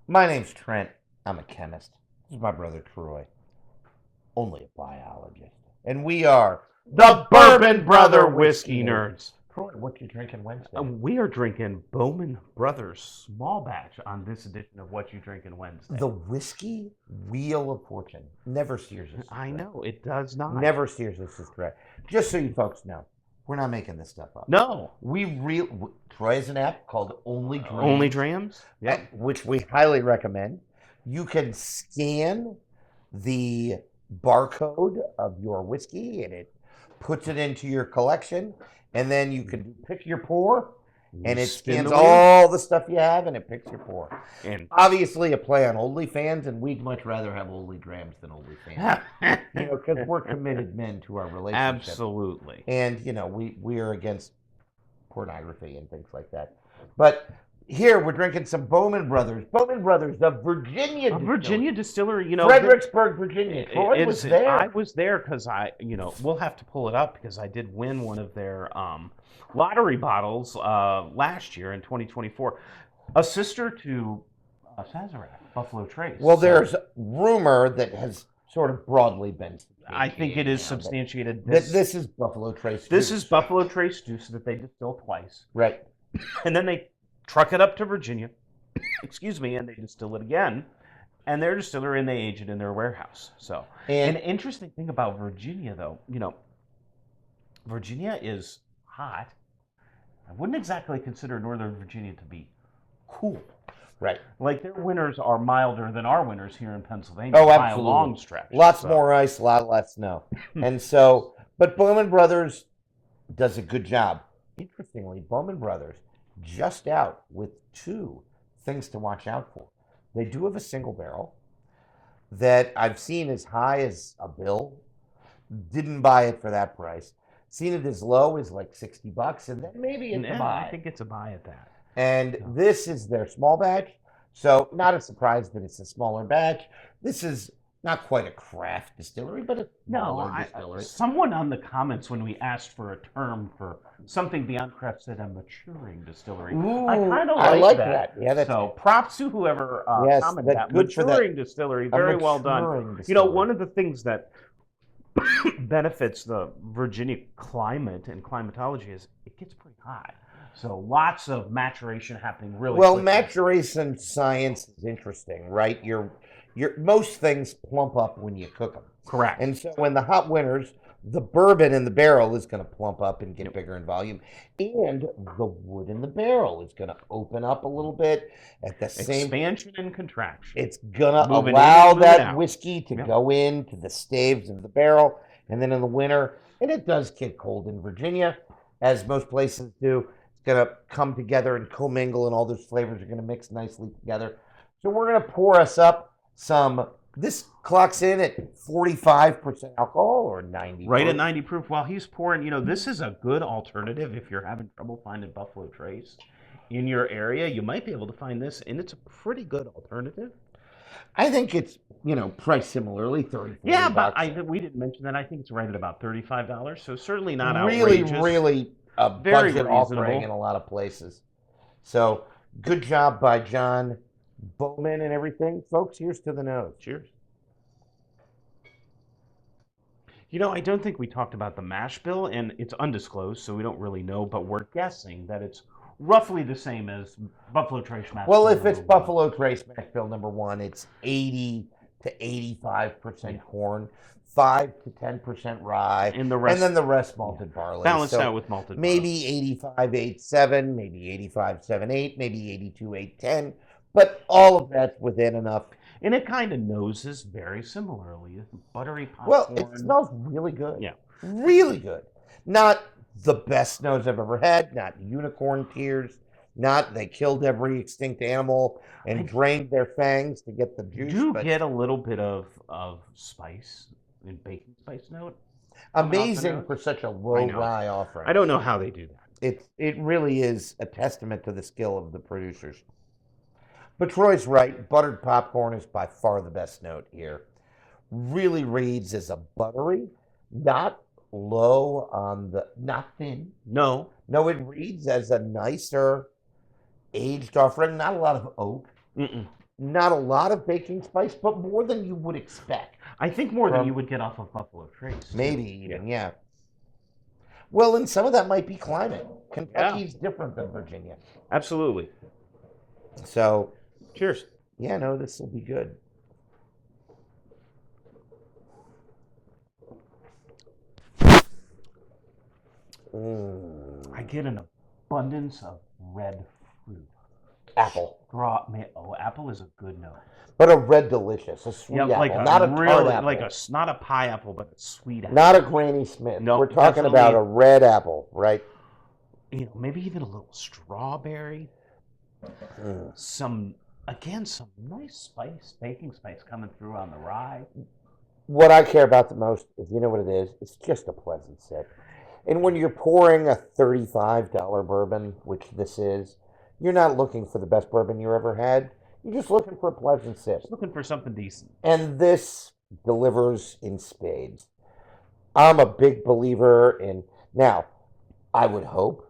My name's Trent. I'm a chemist. This is my brother Troy, only a biologist. And we are The Bourbon Brother Whiskey Nerds. Troy, what you drinking Wednesday? We are drinking Bowman Brothers small batch on this edition of What You Drinking Wednesday. The whiskey wheel of fortune never steers us. I know, it does not. Never steers us astray. Just so you folks know, we're not making this stuff up. No. Troy has an app called Only Drams. Only Drams? Yeah. Which we highly recommend. You can scan the barcode of your whiskey and it puts it into your collection, and then you can pick your pour, and it scans all the stuff you have and it picks your pour. And obviously a play on OnlyFans, and we'd much rather have Only Drams than OnlyFans. Because we're committed men to our relationship. Absolutely. And we are against pornography and things like that. But here we're drinking some Bowman Brothers. Bowman Brothers, the Virginia distillery. Virginia distillery, Fredericksburg, Virginia. Troy was there. I was there because we'll have to pull it up because I did win one of their lottery bottles last year in 2024. A sister to Sazerac, Buffalo Trace. Well, there's rumor that has sort of broadly been substantiated. I think it is substantiated. This is Buffalo Trace. This is Buffalo Trace juice that they distill twice. Right. And then they truck it up to Virginia, and they distill it again. And their distillery, and they age it in their warehouse. So, an interesting thing about Virginia, though, Virginia is hot. I wouldn't exactly consider Northern Virginia to be cool. Right. Like, their winters are milder than our winters here in Pennsylvania. Oh, absolutely. By a long stretch. Lots more ice, a lot less snow. And so, but Bowman Brothers does a good job. Interestingly, Bowman Brothers just out with two things to watch out for. They do have a single barrel that I've seen as high as a bill. Didn't buy it for that price. Seen it as low as like $60, and then maybe it's a buy. I think it's a buy at that. And this is their small batch, so not a surprise that it's a smaller batch. This is not quite a craft distillery, but a smaller distillery. Someone on the comments when we asked for a term for something beyond craft said a maturing distillery. Ooh, I kind of like that. Yeah, that's so props to whoever commented that. Maturing distillery, very well done. Distillery. One of the things that benefits the Virginia climate and climatology is it gets pretty hot. So lots of maturation happening really quickly. Maturation science is interesting, right? Most things plump up when you cook them. Correct. And so in the hot winters, the bourbon in the barrel is going to plump up and get bigger in volume. And the wood in the barrel is going to open up a little bit at the same... Expansion and contraction. It's going to allow that whiskey to go into the staves of the barrel. And then in the winter, and it does get cold in Virginia, as most places do, it's going to come together and commingle, and all those flavors are going to mix nicely together. So we're going to pour us up some... This clocks in at 45% alcohol or 90 Right proof. at 90 proof. While he's pouring, this is a good alternative if you're having trouble finding Buffalo Trace in your area. You might be able to find this, and it's a pretty good alternative. I think it's, priced similarly, $30. Yeah, but we didn't mention that. I think it's right at about $35, so certainly not really, outrageous. Really a very budget offering in a lot of places. So good job by John Bowman and everything. Folks, here's to the nose. Cheers. I don't think we talked about the mash bill, and it's undisclosed, so we don't really know, but we're guessing that it's roughly the same as Buffalo Trace mash bill. Well, if it's Buffalo Trace mash bill number one, it's 80 to 85% corn, 5 to 10% rye, and then the rest malted barley. Balanced out with malted maybe 85.87, maybe 85.78, maybe 82.810. But all of that's within enough. And it kind of noses very similarly. Buttery popcorn. Well, it smells really good. Yeah. Really good. Not the best nose I've ever had. Not unicorn tears. Not they killed every extinct animal and drained their fangs to get the juice. You get a little bit of spice and baking spice note. Amazing for such a low rye offering. I don't know how they do that. It really is a testament to the skill of the producers. But Troy's right. Buttered popcorn is by far the best note here. Really reads as a buttery, not low on the, not thin. No, it reads as a nicer aged offering. Not a lot of oak. Not a lot of baking spice, but more than you would expect. I think more than From- you would get off of Buffalo Trace. too. Maybe even, yeah. Well, and some of that might be climate. Kentucky's different than Virginia. Absolutely. So, Cheers. yeah, no, this will be good. I get an abundance of red fruit. Apple. Apple is a good note. But a red delicious, a sweet apple, like not a tart apple. like not a pie apple, but a sweet apple. Not a Granny Smith. No, We're talking about definitely- a red apple, right? Maybe even a little strawberry. Some nice baking spice coming through on the rye. What I care about the most is, you know what it is? It's just a pleasant sip. And when you're pouring a $35 bourbon, which this is, you're not looking for the best bourbon you ever had. You're just looking for a pleasant sip. Just looking for something decent. And this delivers in spades. I'm a big believer in, now, I would hope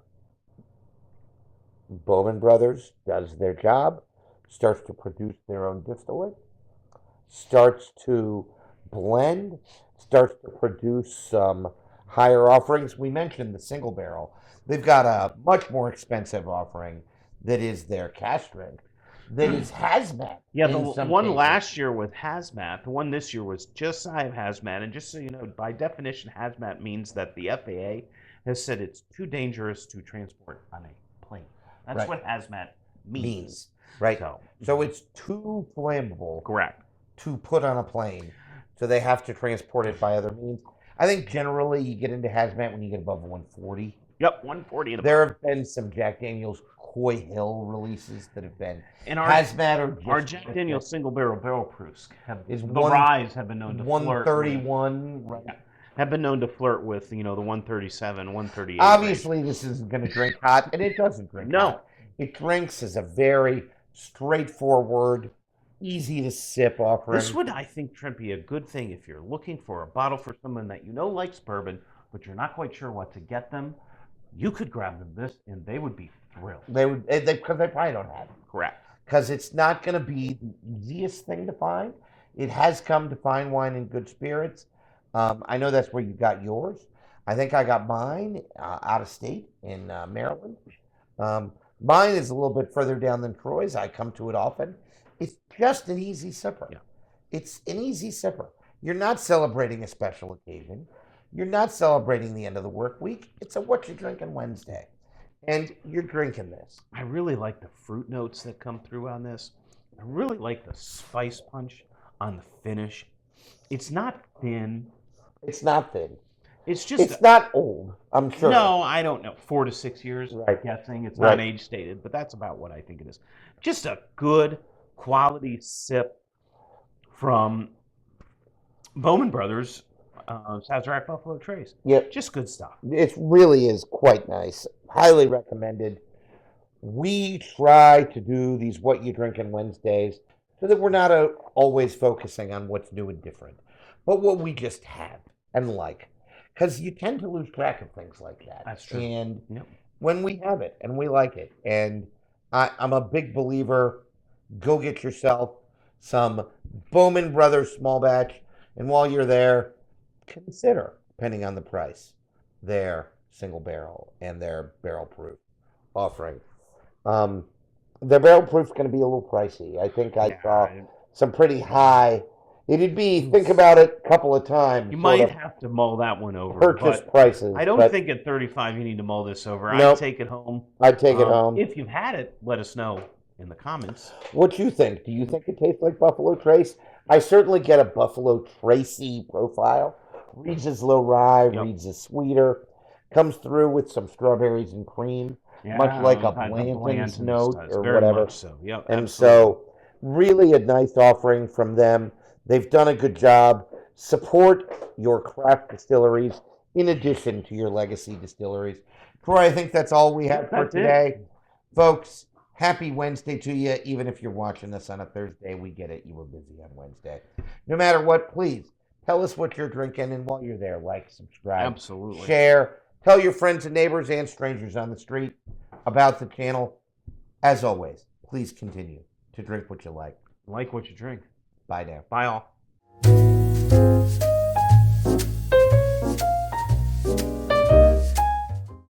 Bourbon Brothers does their job, starts to produce their own distillate, starts to blend, starts to produce some higher offerings. We mentioned the single barrel. They've got a much more expensive offering that is their cash drink, that is hazmat. Yeah, the in some one cases. last year with hazmat, the one this year was just shy of hazmat. And just so you know, by definition, hazmat means that the FAA has said it's too dangerous to transport on a plane. That's Right. what hazmat means. Right. So, So it's too flammable correct. to put on a plane, so they have to transport it by other means. I think generally you get into hazmat when you get above 140. Yep, 140 in the There have been some Jack Daniel's Coy Hill releases that have been And hazmat or just our Jack Daniel's single barrel proofs Is the one- ryes have been known to flirt with, 131. Right. have been known to flirt with the 137, 138. Obviously, this isn't going to drink hot, and it doesn't drink No. hot. It drinks as a very straightforward, easy to sip offering. This would, I think, Trent, be a good thing if you're looking for a bottle for someone that likes bourbon, but you're not quite sure what to get them. You could grab them this, and they would be thrilled. Because they probably don't have it. Correct. Because it's not going to be the easiest thing to find. It has come to fine wine and good spirits. I know that's where you got yours. I think I got mine out of state in Maryland. Mine is a little bit further down than Troy's. I come to it often. It's just an easy sipper. Yeah. It's an easy sipper. You're not celebrating a special occasion. You're not celebrating the end of the work week. It's a what you drinking Wednesday. And you're drinking this. I really like the fruit notes that come through on this. I really like the spice punch on the finish. It's not thin. It's not thin. It's just It's not old, I'm sure. No, I don't know. 4 to 6 years, Right. I'm guessing. It's Right. not age stated, but that's about what I think it is. Just a good quality sip from Bowman Brothers, Sazerac Buffalo Trace. Yep. Just good stuff. It really is quite nice. Highly recommended. We try to do these What You Drinking Wednesdays so that we're not always focusing on what's new and different, but what we just have and like. Because you tend to lose track of things like that. That's true. And Yep. when we have it and we like it, and I'm a big believer, go get yourself some Bowman Brothers small batch, and while you're there, consider, depending on the price, their single barrel and their barrel proof offering. Their barrel proof is going to be a little pricey. I think I saw some pretty high. It'd be, think about it a couple of times. You sort might of have to mull that one over. purchase but prices. I don't but think at 35 you need to mull this over. Nope. I'd take it home. I'd take it home. If you've had it, let us know in the comments. What you think? Do you think it tastes like Buffalo Trace? I certainly get a Buffalo Tracy profile. Reads as low rye, Yep. reads as sweeter. Comes through with some strawberries and cream, much like a Blanton's note does, or very whatever. much so. Yep, And absolutely. so, really a nice offering from them. They've done a good job. Support your craft distilleries in addition to your legacy distilleries. Troy, I think that's all we have for That's it. today. Folks, happy Wednesday to you. Even if you're watching this on a Thursday, we get it. You were busy on Wednesday. No matter what, please tell us what you're drinking. And while you're there, like, subscribe, Absolutely. share. Tell your friends and neighbors and strangers on the street about the channel. As always, please continue to drink what you like. Like what you drink. Bye now. Bye all.